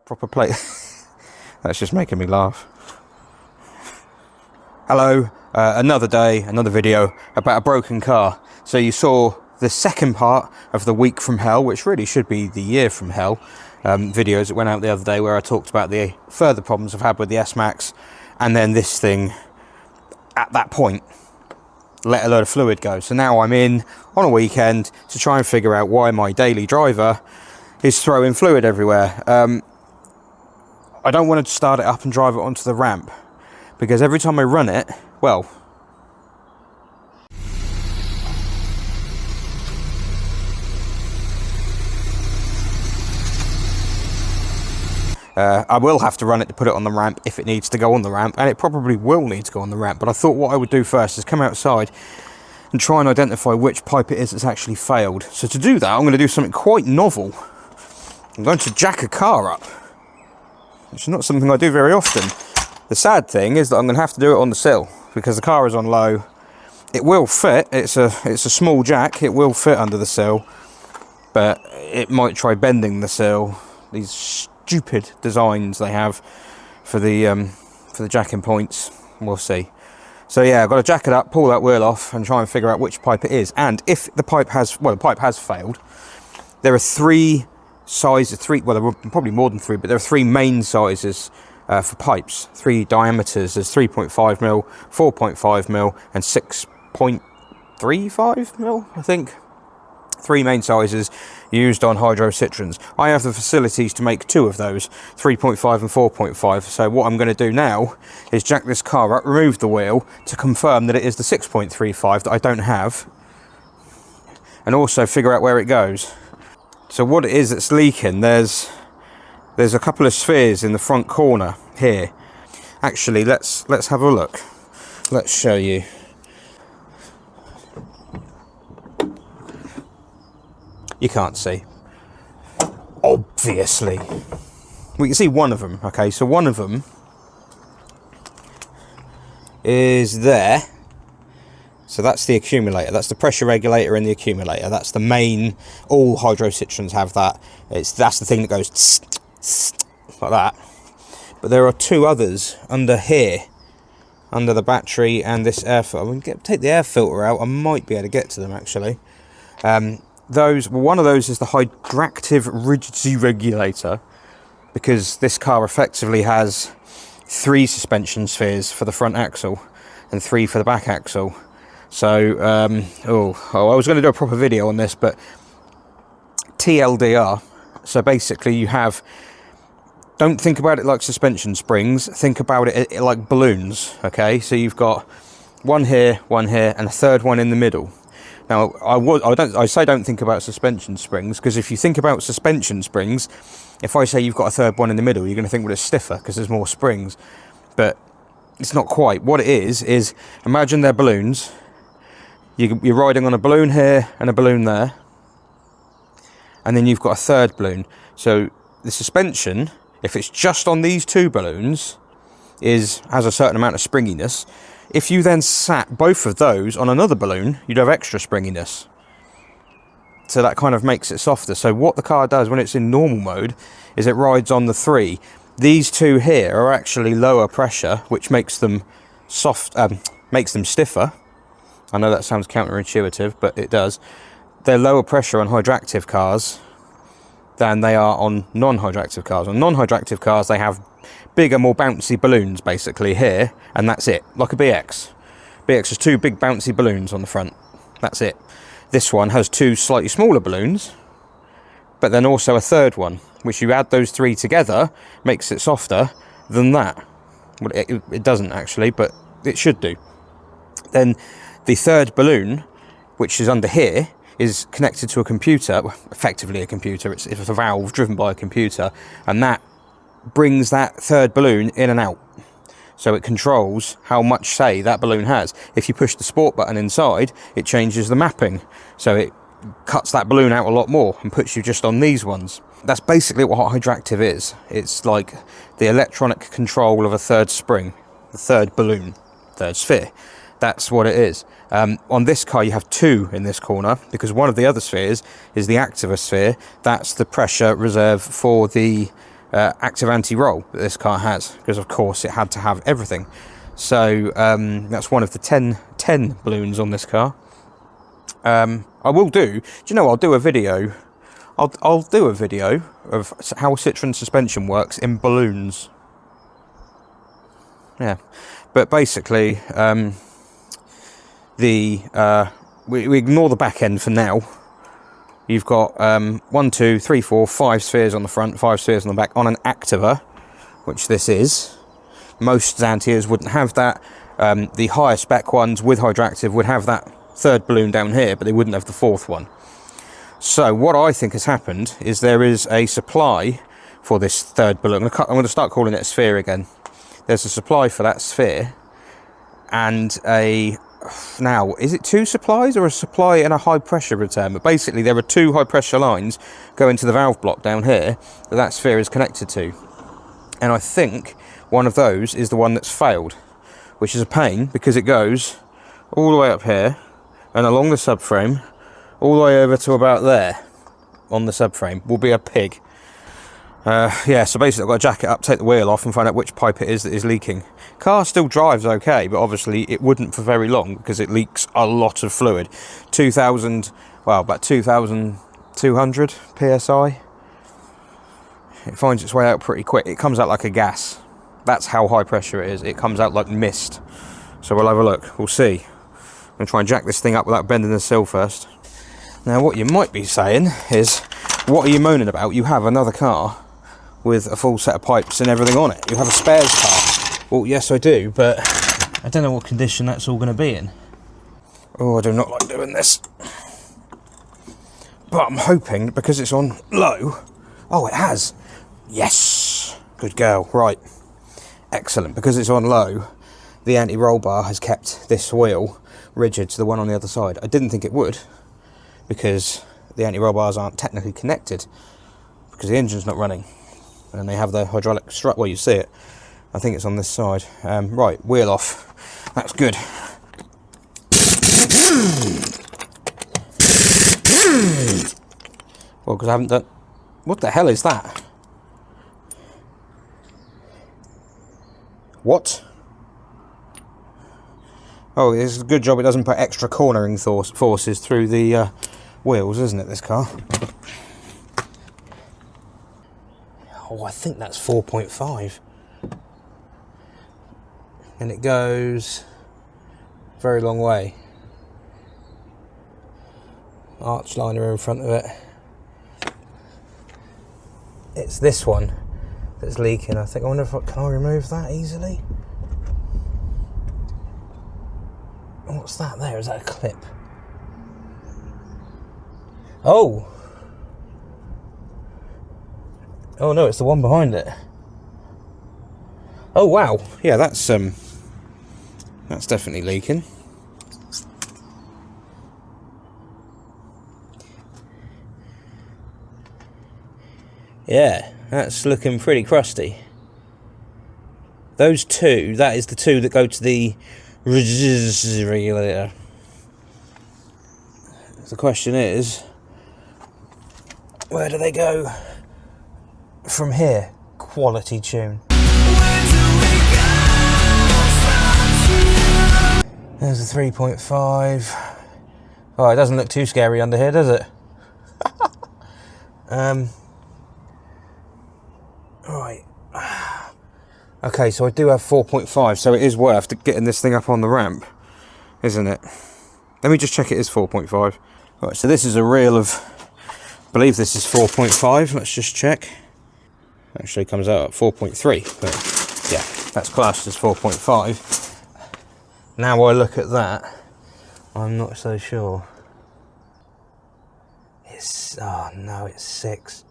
proper plate. That's just making me laugh. Hello, another day, another video about a broken car. So you saw the second part of the week from hell, which really should be the year from hell, videos that went out the other day where I talked about the further problems I've had with the S-Max, and then this thing at that point let a load of fluid go. So now I'm in on a weekend to try and figure out why my daily driver is throwing fluid everywhere. I don't want to start it up and drive it onto the ramp, because every time I run it, well, I will have to run it to put it on the ramp if it needs to go on the ramp, and it probably will need to go on the ramp. But I thought what I would do first is come outside and try and identify which pipe it is that's actually failed. So to do that, I'm going to do something quite novel. I'm going to jack a car up, which is not something I do very often. The sad thing is that I'm going to have to do it on the sill, because the car is on low. It will fit, it's a small jack, it will fit under the sill, but it might try bending the sill. These stupid designs they have for the jacking points, we'll see. So yeah, I've got to jack it up, pull that wheel off, and try and figure out which pipe it is. And if the pipe has, well, the pipe has failed, there are three sizes, well, there are probably more than three, but there are three main sizes for pipes, three diameters. There's 3.5mm, 4.5mm, and 6.35mm, I think. Three main sizes used on hydro citroens. I have the facilities to make two of those, 3.5 and 4.5. So what I'm going to do now is jack this car up, remove the wheel to confirm that it is the 6.35 that I don't have, and also figure out where it goes. So what it is that's leaking, there's a couple of spheres in the front corner here. Actually, let's have a look. Let's show you. You can't see, obviously. We can see one of them. Okay, so one of them is there. So that's the accumulator. That's the pressure regulator in the accumulator. That's the main. All hydro citroens have that. That's the thing that goes tss, tss, like that. But there are two others under here, under the battery and this air filter. We can take the air filter out. I might be able to get to them actually. One of those is the hydractive rigidity regulator, because this car effectively has three suspension spheres for the front axle and three for the back axle. So, I was going to do a proper video on this, but TLDR. So basically you have, don't think about it like suspension springs, think about it like balloons, okay? So you've got one here, and a third one in the middle. Now, I say don't think about suspension springs, because if you think about suspension springs, if I say you've got a third one in the middle, you're going to think, well, it's stiffer because there's more springs. But it's not quite. What it is imagine they're balloons. You're riding on a balloon here and a balloon there, and then you've got a third balloon. So the suspension, if it's just on these two balloons, has a certain amount of springiness. If you then sat both of those on another balloon, you'd have extra springiness. So that kind of makes it softer. So what the car does when it's in normal mode is it rides on the three. These two here are actually lower pressure, which makes them makes them stiffer. I know that sounds counterintuitive, but it does. They're lower pressure on hydractive cars than they are on non-hydractive cars. On non-hydractive cars, they have bigger, more bouncy balloons basically here, and that's it, like a BX. BX has two big bouncy balloons on the front, that's it. This one has two slightly smaller balloons, but then also a third one, which you add those three together, makes it softer than that. Well, it doesn't actually, but it should do. Then the third balloon, which is under here, is connected to a computer, well, effectively a computer, it's a valve driven by a computer, and that brings that third balloon in and out. So it controls how much say that balloon has. If you push the sport button inside, it changes the mapping. So it cuts that balloon out a lot more and puts you just on these ones. That's basically what hydractive is. It's like the electronic control of a third spring, the third balloon, third sphere. That's what it is. On this car you have two in this corner, because one of the other spheres is the Activa sphere. That's the pressure reserve for the active anti-roll that this car has, because of course it had to have everything. So that's one of the 10 balloons on this car. I will do you know, I'll do a video. I'll do a video of how Citroen suspension works in balloons. Yeah, but basically, we ignore the back end for now. You've got 1, 2, 3, 4, 5 spheres on the front, 5 spheres on the back on an Activa, which this is. Most Xantias wouldn't have that. The higher spec ones with Hydroactive would have that third balloon down here, but they wouldn't have the fourth one. So what I think has happened is there is a supply for this third balloon. I'm going to start calling it a sphere again. There's a supply for that sphere, and now, is it 2 supplies or a supply and a high pressure return? But basically there are 2 high pressure lines going to the valve block down here that sphere is connected to. And I think one of those is the one that's failed, which is a pain because it goes all the way up here and along the subframe, all the way over to about there on the subframe will be a pig. Yeah, so basically I've got to jack it up, take the wheel off and find out which pipe it is that is leaking. Car still drives okay, but obviously it wouldn't for very long because it leaks a lot of fluid. 2,000, well, about 2,200 PSI. It finds its way out pretty quick. It comes out like a gas. That's how high pressure it is. It comes out like mist. So we'll have a look, we'll see. I'm going to try and jack this thing up without bending the sill first. Now what you might be saying is, what are you moaning about? You have another car with a full set of pipes and everything on it. You have a spares car. Well, yes I do, but I don't know what condition that's all going to be in. Oh, I do not like doing this. But I'm hoping, because it's on low... Oh, it has! Yes! Good girl, right. Excellent, because it's on low, the anti-roll bar has kept this wheel rigid to the one on the other side. I didn't think it would, because the anti-roll bars aren't technically connected, because the engine's not running. And they have the hydraulic strut, well, you see it. I think it's on this side. Right, wheel off. That's good. Well, because I haven't done... What the hell is that? What? Oh, it's a good job it doesn't put extra cornering forces through the wheels, isn't it, this car? Oh, I think that's 4.5. And it goes a very long way. Arch liner in front of it. It's this one that's leaking. I think. I wonder if can I remove that easily? What's that there? Is that a clip? Oh! Oh no, it's the one behind it. Oh wow, yeah, that's definitely leaking. Yeah, that's looking pretty crusty. Those 2, that is the 2 that go to the regulator. The question is, where do they go from here? Quality tune. There's a 3.5. Oh, it doesn't look too scary under here, does it? Right. Okay, so I do have 4.5, so it is worth getting this thing up on the ramp, isn't it? Let me just check it is 4.5. Right, so this is a reel of, I believe this is 4.5. Let's just check. Actually comes out at 4.3, but yeah, that's classed as 4.5. Now I look at that, I'm not so sure. It's, oh no, it's 6.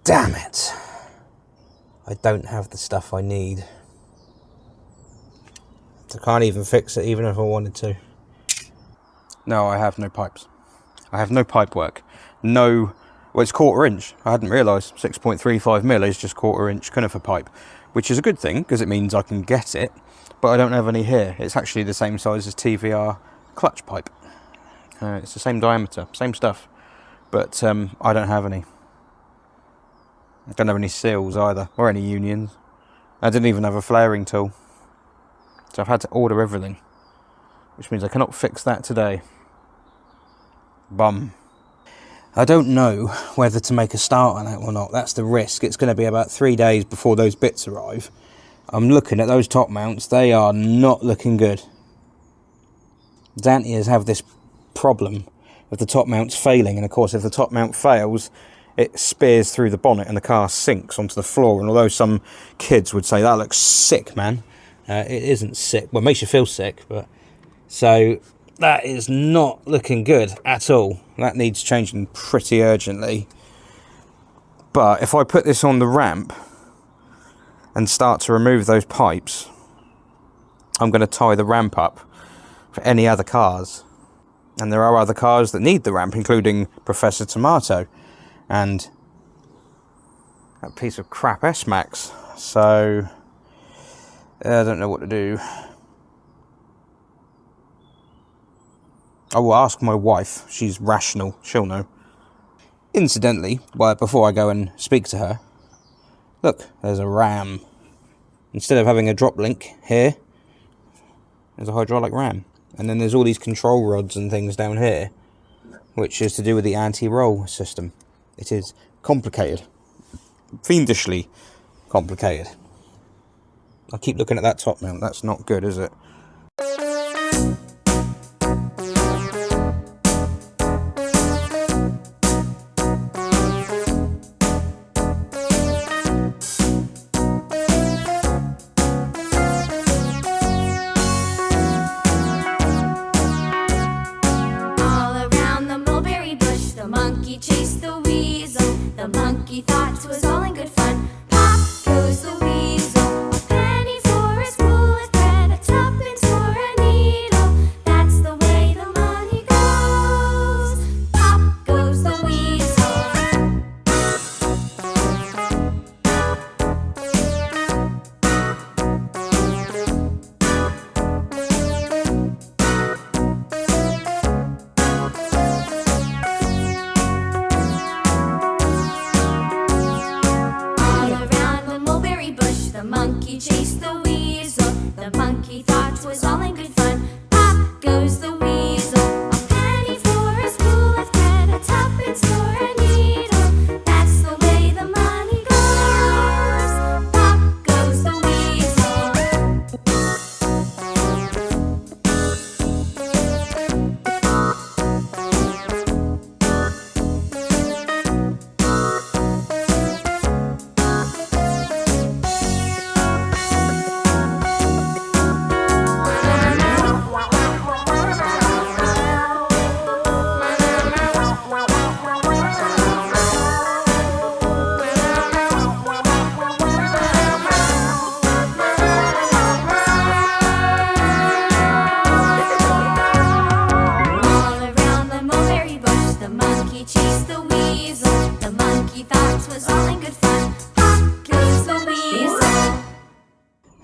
Damn it. I don't have the stuff I need. I can't even fix it, even if I wanted to. No, I have no pipes. I have no pipe work. No, well, it's 1/4 inch. I hadn't realised 6.35mm is just 1/4 inch conifer pipe, which is a good thing because it means I can get it, but I don't have any here. It's actually the same size as TVR clutch pipe. It's the same diameter, same stuff, but I don't have any. I don't have any seals either, or any unions. I didn't even have a flaring tool, so I've had to order everything, which means I cannot fix that today. Bum. I don't know whether to make a start on that or not. That's the risk. It's going to be about 3 days before those bits arrive. I'm looking at those top mounts. They are not looking good. Xantias have this problem of the top mounts failing, and of course if the top mount fails, it spears through the bonnet and the car sinks onto the floor. And although some kids would say that looks sick, man, it isn't sick. Well, it makes you feel sick, but so that is not looking good at all. That needs changing pretty urgently. But if I put this on the ramp and start to remove those pipes, I'm going to tie the ramp up for any other cars. And there are other cars that need the ramp, including Professor Tomato and that piece of crap S-Max. So I don't know what to do. I will ask my wife. She's rational. She'll know. Incidentally, before I go and speak to her, look, there's a ram. Instead of having a drop link here, there's a hydraulic ram. And then there's all these control rods and things down here, which is to do with the anti-roll system. It is complicated. Fiendishly complicated. I keep looking at that top mount. That's not good, is it?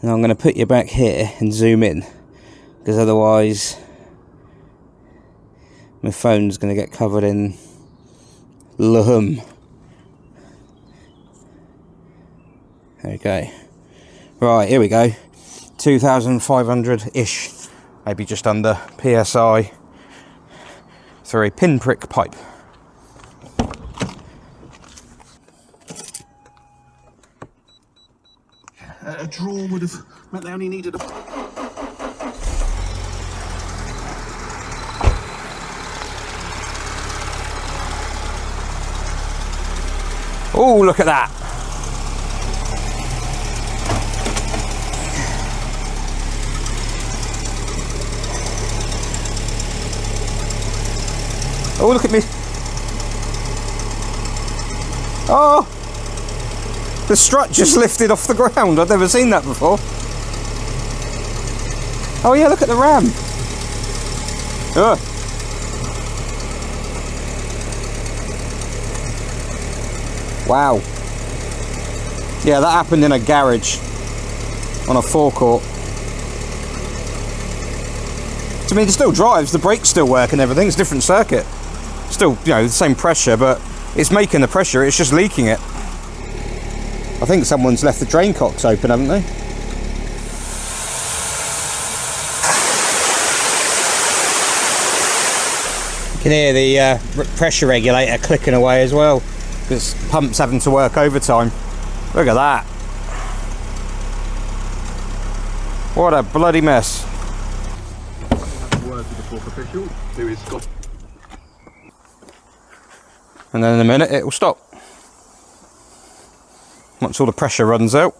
Now I'm going to put you back here and zoom in, because otherwise my phone's going to get covered in lahum. Okay, right, here we go. 2,500-ish, maybe just under PSI through a pinprick pipe. A draw would have meant they only needed a... Oh, look at that! Oh, look at me! Oh! The strut just lifted off the ground. I've never seen that before. Oh yeah, look at the ram. Ugh. Wow. Yeah, that happened in a garage on a forecourt. I mean, it still drives, the brakes still work and everything, it's a different circuit. Still, you know, the same pressure, but it's making the pressure, it's just leaking it. I think someone's left the drain cocks open, haven't they? You can hear the pressure regulator clicking away as well. This pump's having to work overtime. Look at that. What a bloody mess. And then in a minute it will stop. Once all the pressure runs out.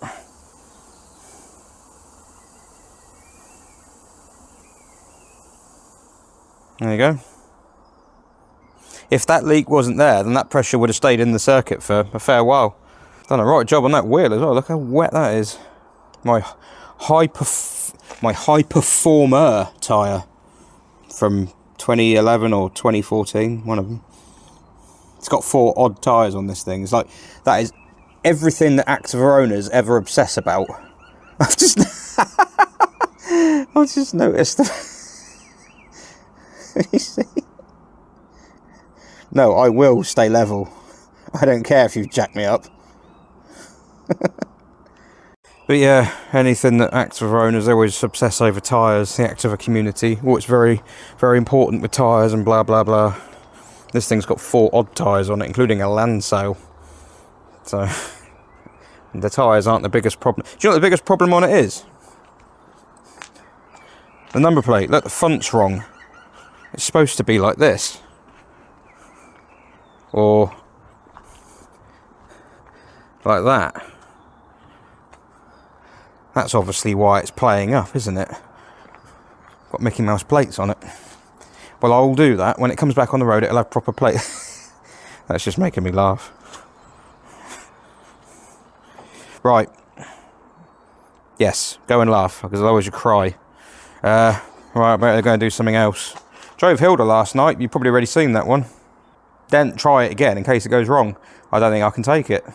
There you go. If that leak wasn't there, then that pressure would have stayed in the circuit for a fair while. Done a right job on that wheel as well. Look how wet that is. My high performer tyre from 2011 or 2014, one of them. It's got 4 odd tyres on this thing. It's like, that is everything that Activa owners ever obsess about. I've just noticed. You see? No, I will stay level. I don't care if you jack me up. But yeah, anything that Activa owners always obsess over tyres, the Activa community. Oh, it's very, very important with tyres and blah, blah, blah. This thing's got 4 odd tyres on it, including a land sail. So, the tyres aren't the biggest problem. Do you know what the biggest problem on it is? The number plate. Look, the font's wrong. It's supposed to be like this. Or like that. That's obviously why it's playing up, isn't it? Got Mickey Mouse plates on it. Well, I'll do that. When it comes back on the road, it'll have proper plates. That's just making me laugh. Right. Yes, go and laugh, because otherwise you cry. Right, I'm going to do something else. Drove Hilda last night. You've probably already seen that one. Then try it again in case it goes wrong. I don't think I can take it.